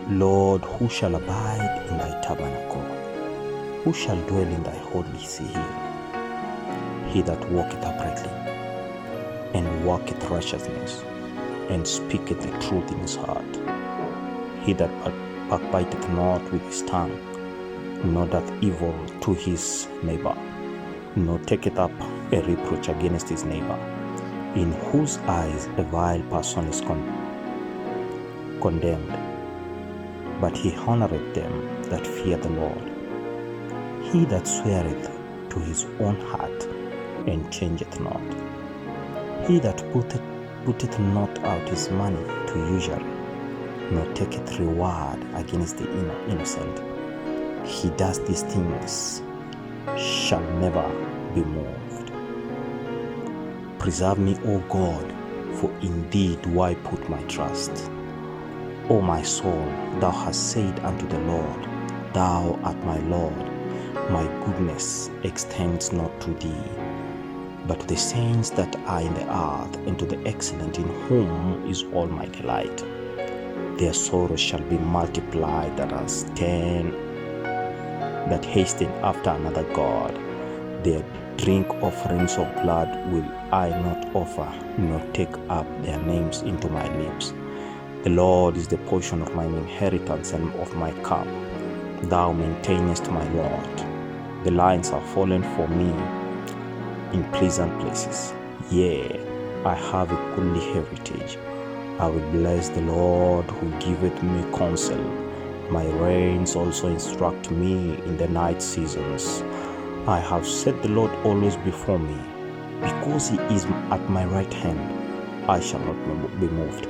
Lord, who shall abide in thy tabernacle? Who shall dwell in thy holy hill? He that walketh uprightly, and walketh righteousness, and speaketh the truth in his heart. He that backbiteth not with his tongue, nor doth evil to his neighbor, nor taketh up a reproach against his neighbor, in whose eyes a vile person is condemned, but he honoureth them that fear the Lord. He that sweareth to his own heart, and changeth not. He that putteth not out his money to usury, nor taketh reward against the innocent. He does these things, shall never be moved. Preserve me, O God, for in thee do I put my trust. O my soul, thou hast said unto the Lord, Thou art my Lord. My goodness extends not to thee, but to the saints that are in the earth, and to the excellent, in whom is all my delight. Their sorrows shall be multiplied that hasten after another God. Their drink offerings of blood will I not offer, nor take up their names into my lips. The Lord is the portion of mine inheritance and of my cup. Thou maintainest my Lord. The lines are fallen for me in pleasant places. Yea, I have a goodly heritage. I will bless the Lord who giveth me counsel. My reins also instruct me in the night seasons. I have set the Lord always before me. Because he is at my right hand, I shall not be moved.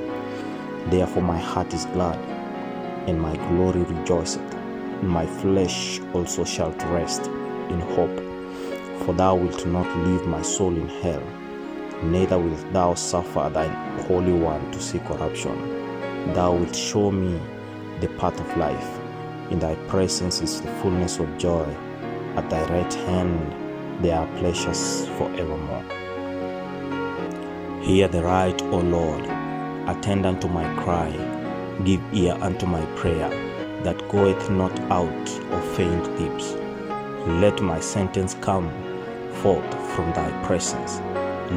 Therefore my heart is glad, and my glory rejoiceth. My flesh also shall rest in hope. For thou wilt not leave my soul in hell, neither wilt thou suffer thine Holy One to see corruption. Thou wilt show me the path of life. In thy presence is the fullness of joy. At thy right hand there are pleasures forevermore. Hear the right, O Lord. Attend unto my cry. Give ear unto my prayer, that goeth not out of faint lips. Let my sentence come forth from thy presence.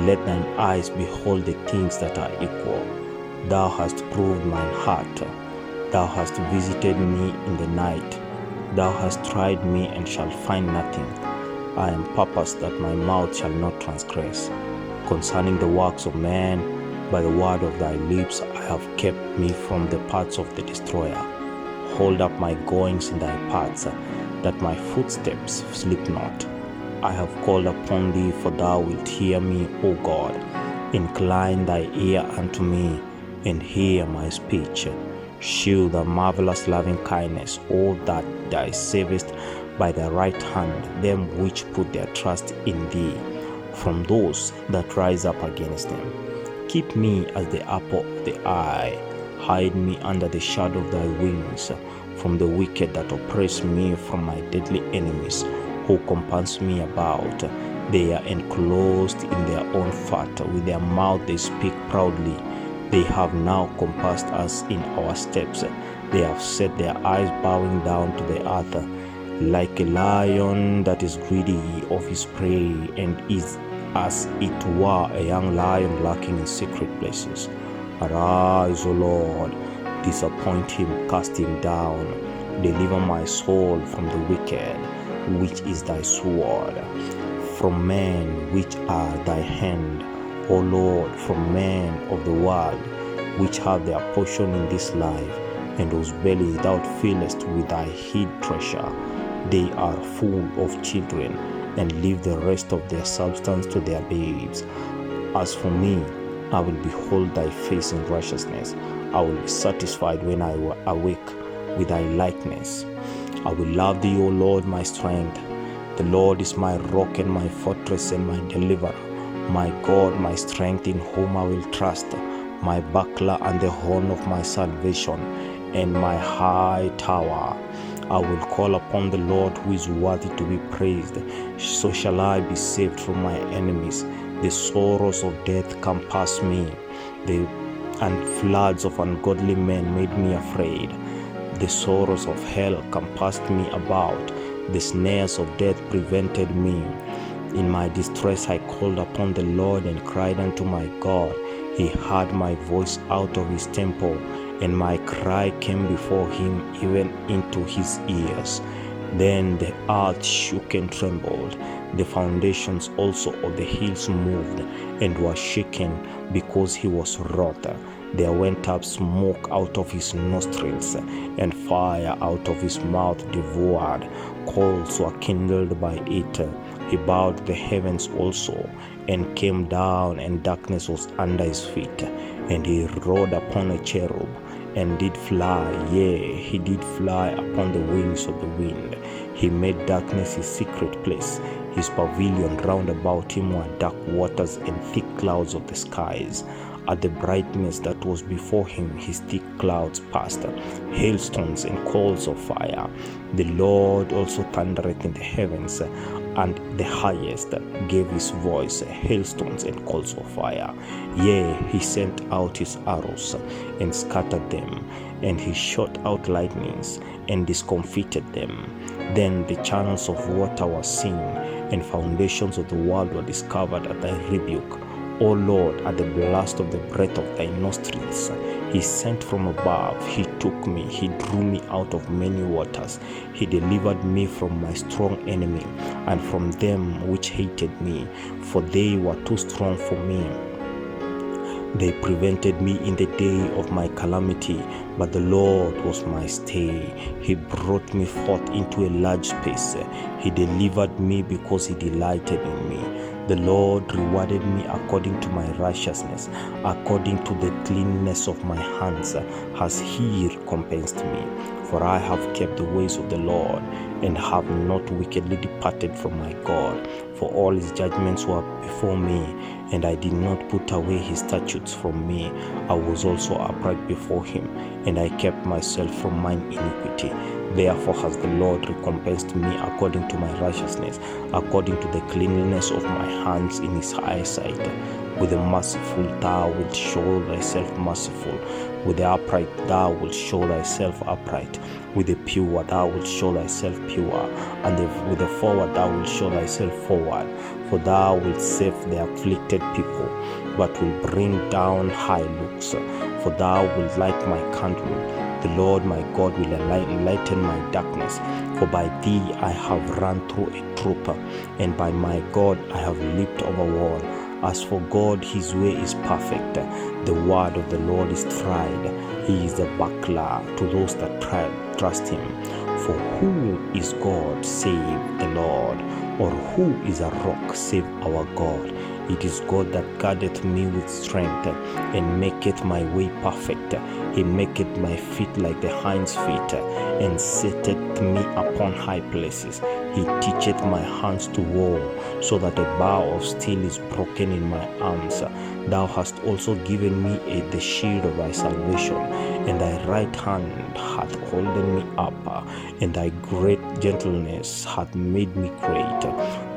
Let thine eyes behold the things that are equal. Thou hast proved mine heart. Thou hast visited me in the night. Thou hast tried me and shalt find nothing. I am purposed that my mouth shall not transgress. Concerning the works of man, by the word of thy lips I have kept me from the paths of the destroyer. Hold up my goings in thy paths, that my footsteps slip not. I have called upon thee, for thou wilt hear me, O God. Incline thy ear unto me, and hear my speech. Shew the marvelous loving kindness, O that thou savest by the right hand them which put their trust in thee, from those that rise up against them. Keep me as the apple of the eye. Hide me under the shadow of thy wings, from the wicked that oppress me, from my deadly enemies, who compass me about. They are enclosed in their own fat. With their mouth they speak proudly. They have now compassed us in our steps. They have set their eyes bowing down to the earth, like a lion that is greedy of his prey, and is as it were a young lion lurking in secret places. Arise, O Lord, disappoint him, cast him down. Deliver my soul from the wicked, which is thy sword, from men which are thy hand, O Lord, from men of the world, which have their portion in this life, and whose belly thou fillest with thy hid treasure. They are full of children, and leave the rest of their substance to their babes. As for me, I will behold thy face in righteousness. I will be satisfied when I awake with thy likeness. I will love thee, O Lord, my strength. The Lord is my rock and my fortress and my deliverer, my God, my strength, in whom I will trust, my buckler and the horn of my salvation, and my high tower. I will call upon the Lord, who is worthy to be praised. So shall I be saved from my enemies. The sorrows of death compassed me, and floods of ungodly men made me afraid. The sorrows of hell compassed me about. The snares of death prevented me. In my distress I called upon the Lord and cried unto my God. He heard my voice out of his temple, and my cry came before him even into his ears. Then the earth shook and trembled. The foundations also of the hills moved and were shaken, because he was wroth. There went up smoke out of his nostrils, and fire out of his mouth devoured. Coals were kindled by it. He bowed the heavens also, and came down, and darkness was under his feet. And he rode upon a cherub, and did fly, yea, he did fly upon the wings of the wind. He made darkness his secret place. His pavilion round about him were dark waters and thick clouds of the skies. At the brightness that was before him, his thick clouds passed, hailstones and coals of fire. The Lord also thundereth in the heavens, and the highest gave his voice, hailstones and coals of fire. Yea, he sent out his arrows and scattered them, and he shot out lightnings and discomfited them. Then the channels of water were seen, and foundations of the world were discovered at thy rebuke. O Lord, at the blast of the breath of thy nostrils, he sent from above, he took me, he drew me out of many waters. He delivered me from my strong enemy, and from them which hated me, for they were too strong for me. They prevented me in the day of my calamity, but the Lord was my stay. He brought me forth into a large space. He delivered me because he delighted in me. The Lord rewarded me according to my righteousness, according to the cleanness of my hands has he recompensed me. For I have kept the ways of the Lord, and have not wickedly departed from my God. For all his judgments were before me, and I did not put away his statutes from me. I was also upright before him, and I kept myself from mine iniquity. Therefore has the Lord recompensed me according to my righteousness, according to the cleanliness of my hands in his eyesight. With the merciful thou wilt show thyself merciful. With the upright thou wilt show thyself upright. With the pure thou wilt show thyself pure. And with the forward thou wilt show thyself forward. For thou wilt save the afflicted people, but will bring down high looks. For thou wilt light my candle. The Lord my God will enlighten my darkness. For by thee I have run through a troop, and by my God I have leaped over wall. As for God, his way is perfect. The word of the Lord is tried. He is the buckler to those that trust him. For who is God save the Lord? Or who is a rock save our God? It is God that guardeth me with strength, and maketh my way perfect. He maketh my feet like the hind's feet, and setteth me upon high places. He teacheth my hands to war, so that a bow of steel is broken in my arms. Thou hast also given me the shield of thy salvation, and thy right hand hath holden me up, and thy great gentleness hath made me great.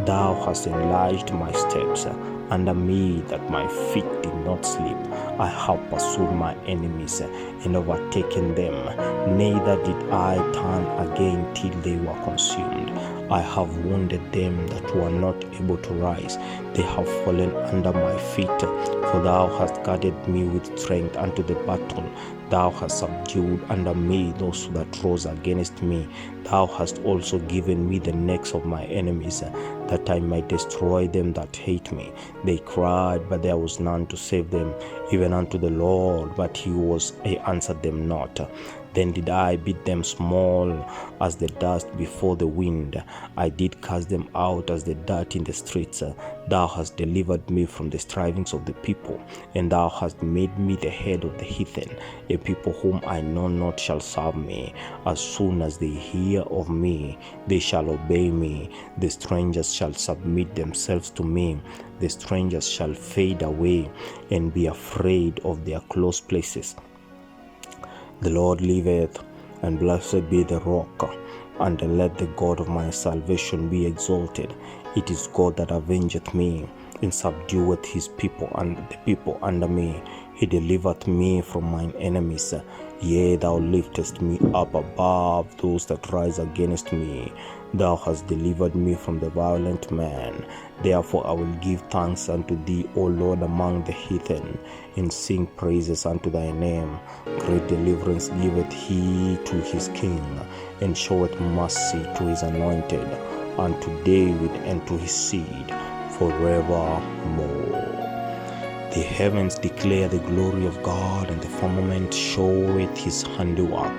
Thou hast enlarged my steps under me, that my feet did not slip. I have pursued my enemies and overtaken them. Neither did I turn again till they were consumed. I have wounded them that were not able to rise. They have fallen under my feet. For thou hast guarded me with strength unto the battle. Thou hast subdued under me those that rose against me. Thou hast also given me the necks of my enemies, that I might destroy them that hate me. They cried, but there was none to save them, even unto the Lord, but he answered them not. Then did I beat them small as the dust before the wind. I did cast them out as the dirt in the streets. Thou hast delivered me from the strivings of the people, and thou hast made me the head of the heathen. A people whom I know not shall serve me. As soon as they hear of me, they shall obey me. The strangers shall submit themselves to me. The strangers shall fade away and be afraid of their close places. The Lord liveth, and blessed be the rock, and let the God of my salvation be exalted. It is God that avengeth me, and subdueth his people and the people under me. He delivered me from mine enemies. Yea, thou liftest me up above those that rise against me. Thou hast delivered me from the violent man. Therefore I will give thanks unto thee, O Lord, among the heathen, and sing praises unto thy name. Great deliverance giveth he to his king, and showeth mercy to his anointed, unto David and to his seed forevermore. The heavens declare the glory of God, and the firmament showeth his handiwork.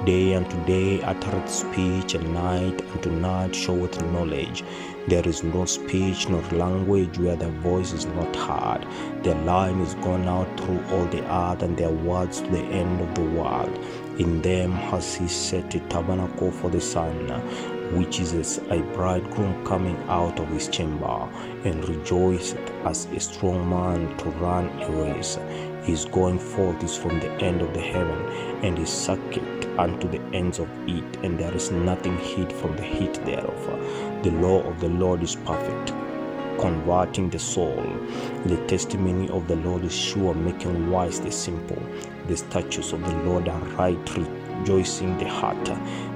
Day unto day uttereth speech, and night unto night showeth knowledge. There is no speech nor language where their voice is not heard. Their line is gone out through all the earth, and their words to the end of the world. In them has he set a tabernacle for the sun, which is as a bridegroom coming out of his chamber, and rejoiceth as a strong man to run a race. His going forth is from the end of the heaven, and his circuit unto the ends of it, and there is nothing hid from the heat thereof. The law of the Lord is perfect, converting the soul. The testimony of the Lord is sure, making wise the simple. The statutes of the Lord are right, rejoicing the heart.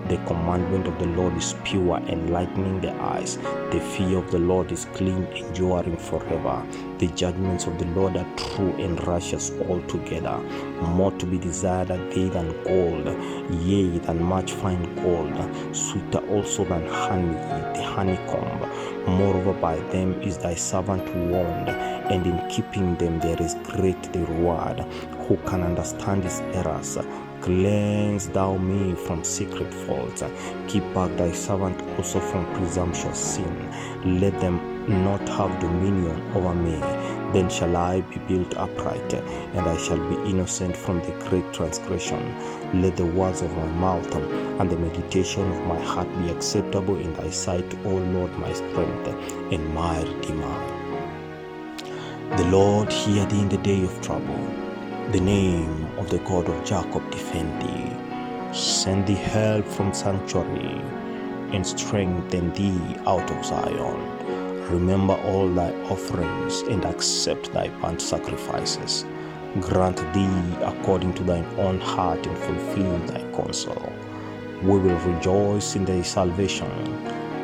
The commandment of the Lord is pure, enlightening the eyes. The fear of the Lord is clean, enduring forever. The judgments of the Lord are true and righteous altogether. More to be desired are they than gold, yea, than much fine gold, sweeter also than honey, the honeycomb. Moreover, by them is thy servant warned, and in keeping them there is great the reward. Who can understand his errors? Cleanse thou me from secret faults. Keep back thy servant also from presumptuous sin. Let them not have dominion over me. Then shall I be built upright, and I shall be innocent from the great transgression. Let the words of my mouth and the meditation of my heart be acceptable in thy sight, O Lord, my strength and my Redeemer. The Lord hear thee in the day of trouble. The name of the God of Jacob defend thee. Send thee help from sanctuary, and strengthen thee out of Zion. Remember all thy offerings, and accept thy burnt sacrifices. Grant thee according to thine own heart, and fulfill thy counsel. We will rejoice in thy salvation,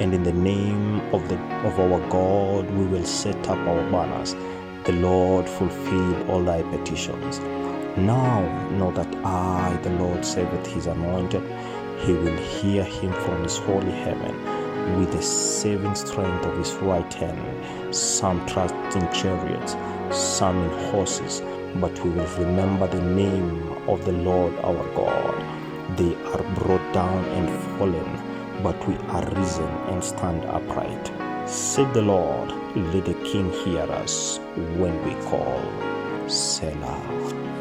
and in the name of our God we will set up our banners. The Lord fulfill all thy petitions. Now know that I, the Lord, saveth his anointed. He will hear him from his holy heaven with the saving strength of his right hand. Some trust in chariots, some in horses, but we will remember the name of the Lord our God. They are brought down and fallen, but we are risen and stand upright. Said the Lord, let the King hear us when we call. Selah.